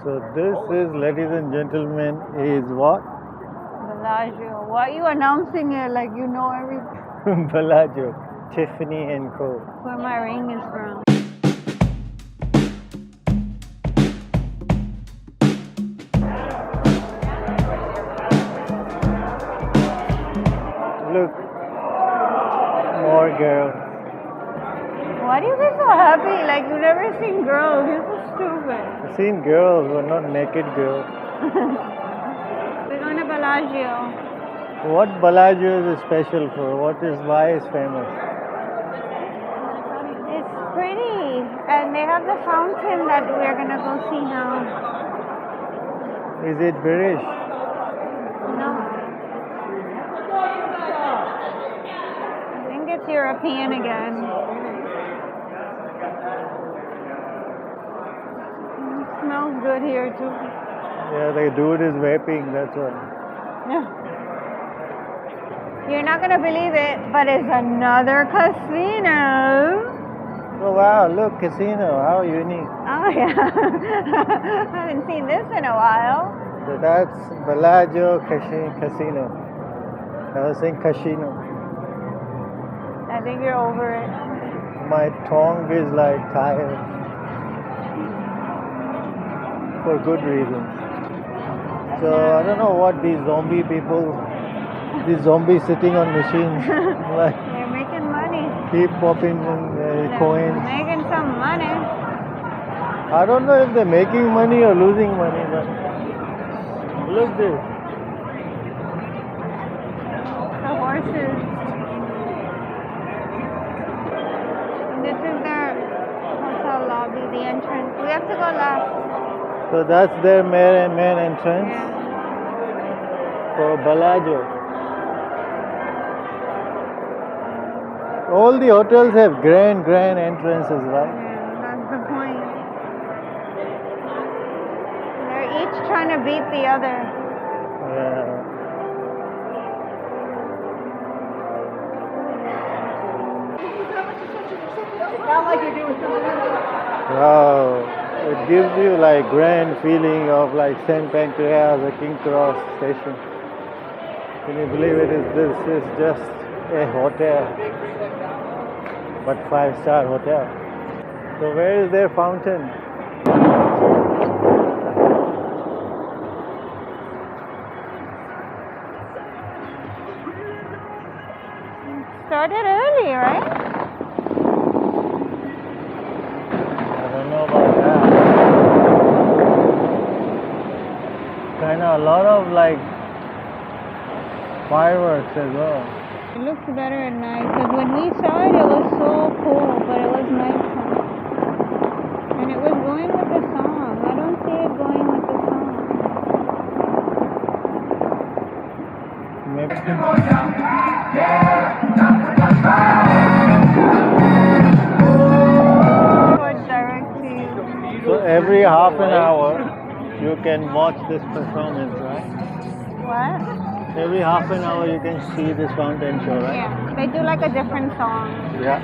So this is, ladies and gentlemen, is what? Bellagio. Why are you announcing it like you know everything? Bellagio, Tiffany and Co. Where my ring is from. Look, more girls. Why do you get so happy? Like you've never seen girls. You're so stupid. I've seen girls, but not naked girls. We're going to Bellagio. What Bellagio is special for? Why is famous? It's pretty. And they have the fountain that we're going to go see now. Is it British? No. I think it's European again. It smells good here too. Yeah, the dude is vaping, that's why. Yeah. You're not gonna believe it, but it's another casino. Oh wow, look, casino, how unique. Oh yeah. I haven't seen this in a while. So that's Bellagio Casino. I was saying casino. I think you're over it. My tongue is like tired. For good reasons. So I don't know what these zombie people, these zombies sitting on machines, like They're making money. keep popping in, coins. Making some money. I don't know if they're making money or losing money, but look this. The horses. This is their hotel lobby, the entrance. We have to go last. So that's their main entrance Yeah. for Bellagio. All the hotels have grand entrances, right? Yeah, that's the point. They're each trying to beat the other. Yeah. Not like you're doing something. Wow. It gives you like grand feeling of like St. Pancras or King Cross station. Can you believe it? This is just a hotel, but 5-star hotel. So where is their fountain? Started early, right? I don't know about that. Kinda a lot of like fireworks as well. It looks better at night because when we saw it, it was so cool, but it was nighttime. And it was going with the song. I don't see it going with the song. Maybe. Towards direct to you. So every half an hour you can watch this performance, right? What? Every half an hour you can see this fountain show, right? Yeah. They do like a different song. Yeah.